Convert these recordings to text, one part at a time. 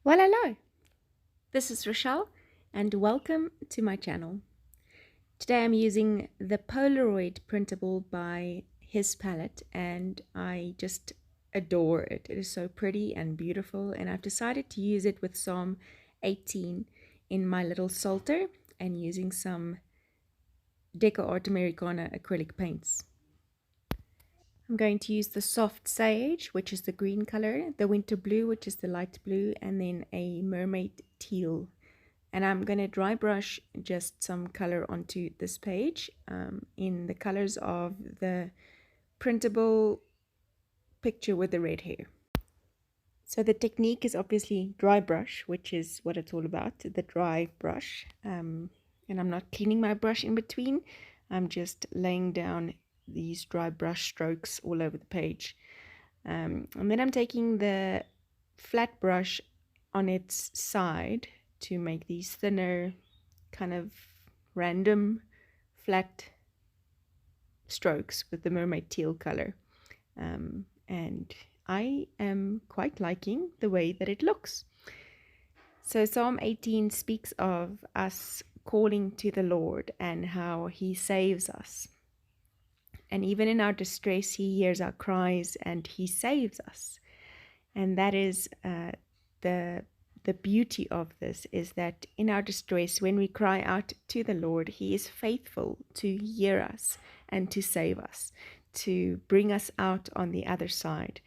Well, hello, this is Rochelle and welcome to my channel. Today I'm using the Polaroid printable by his palette and I just adore it. It is so pretty and beautiful, and I've decided to use it with Psalm 18 in my little Psalter and using some DecoArt Americana acrylic paints. I'm going to use the soft sage, which is the green color, the winter blue, which is the light blue, and then a mermaid teal. And I'm going to dry brush just some color onto this page in the colors of the printable picture with the red hair. So the technique is obviously dry brush, which is what it's all about, the dry brush. And I'm not cleaning my brush in between. I'm just laying down these dry brush strokes all over the page. And then I'm taking the flat brush on its side to make these thinner, kind of random flat strokes with the mermaid teal color. And I am quite liking the way that it looks. So Psalm 18 speaks of us calling to the Lord and how he saves us. And even in our distress, he hears our cries and he saves us. And that is the beauty of this, is that in our distress, when we cry out to the Lord, he is faithful to hear us and to save us, to bring us out on the other side.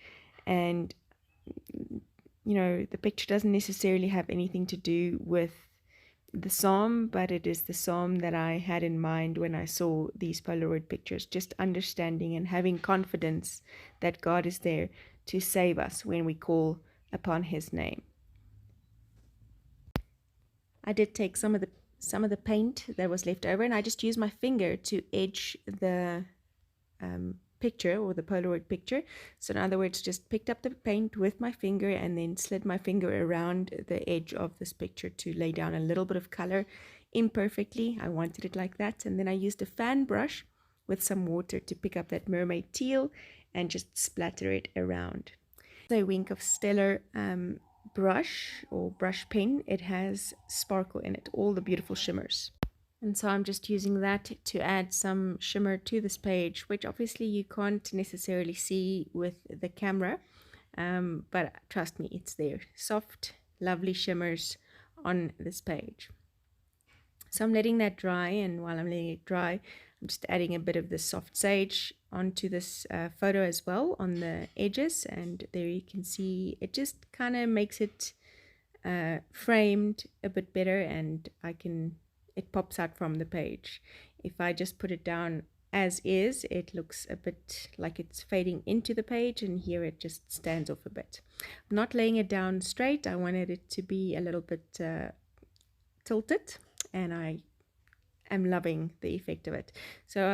And, you know, the picture doesn't necessarily have anything to do with the psalm, but it is the psalm that I had in mind when I saw these Polaroid pictures, just understanding and having confidence that God is there to save us when we call upon his name. I did take some of the paint that was left over, and I just used my finger to edge the picture, or the Polaroid picture. So in other words, just picked up the paint with my finger and then slid my finger around the edge of this picture to lay down a little bit of color imperfectly. I wanted it like that. And then I used a fan brush with some water to pick up that mermaid teal and just splatter it around. A Wink of Stellar brush or brush pen. It has sparkle in it, all the beautiful shimmers. And so I'm just using that to add some shimmer to this page, which obviously you can't necessarily see with the camera, but trust me, it's there. Soft, lovely shimmers on this page. So I'm letting that dry, and while I'm letting it dry, I'm just adding a bit of the soft sage onto this photo as well on the edges, and there you can see it just kind of makes it framed a bit better, and it pops out from the page. If I just put it down as is, it looks a bit like it's fading into the page, and here it just stands off a bit. I'm not laying it down straight. I wanted it to be a little bit tilted, and I am loving the effect of it. So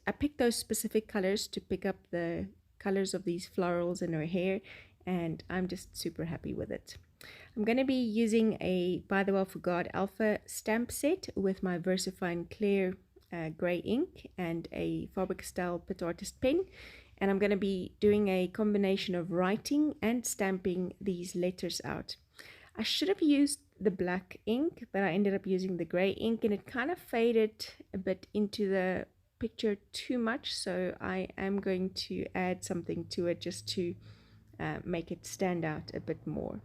I picked those specific colors to pick up the colors of these florals in her hair, and I'm just super happy with it. I'm going to be using a By the Well for God Alpha stamp set with my Versafine clear gray ink and a Faber Castell Pitt Artist pen, and I'm going to be doing a combination of writing and stamping these letters out. I should have used the black ink, but I ended up using the gray ink, and it kind of faded a bit into the picture too much, so I am going to add something to it just to make it stand out a bit more.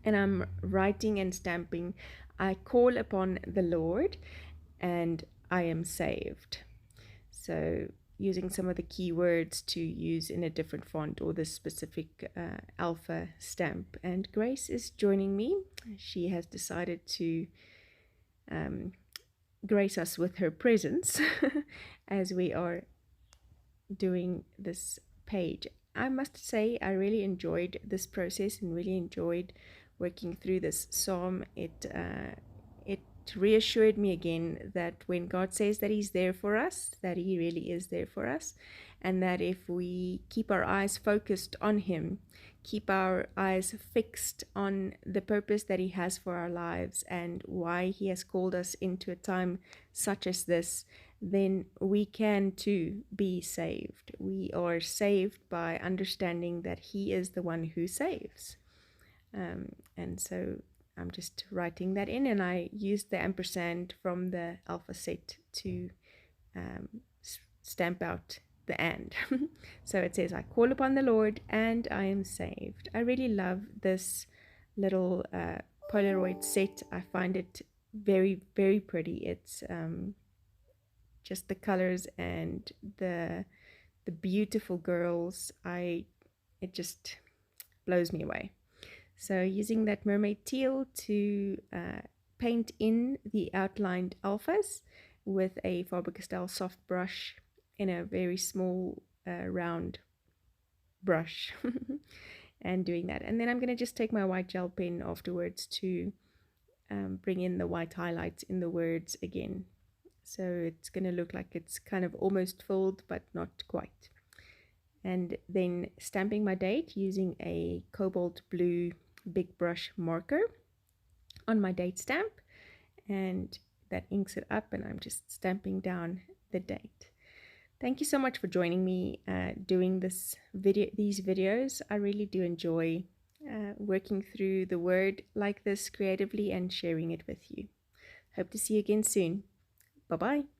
And I'm writing and stamping, I call upon the Lord and I am saved. So using some of the keywords to use in a different font or the specific alpha stamp. And Grace is joining me. She has decided to grace us with her presence as we are doing this page. I must say I really enjoyed this process and really enjoyed working through this psalm. It reassured me again that when God says that he's there for us, that he really is there for us, and that if we keep our eyes focused on him, keep our eyes fixed on the purpose that he has for our lives and why he has called us into a time such as this, then we can too be saved. We are saved by understanding that he is the one who saves. And so I'm just writing that in, and I used the ampersand from the alpha set to stamp out the and. So it says, I call upon the Lord and I am saved. I really love this little Polaroid set. I find it very, very pretty. It's just the colors and the beautiful girls. It just blows me away. So using that mermaid teal to paint in the outlined alphas with a Faber Castell soft brush in a very small round brush and doing that. And then I'm going to just take my white gel pen afterwards to bring in the white highlights in the words again. So it's going to look like it's kind of almost filled, but not quite. And then stamping my date using a cobalt blue big brush marker on my date stamp, and that inks it up, and I'm just stamping down the date. Thank you so much for joining me doing these videos. I really do enjoy working through the word like this creatively and sharing it with you. Hope to see you again soon. Bye-bye.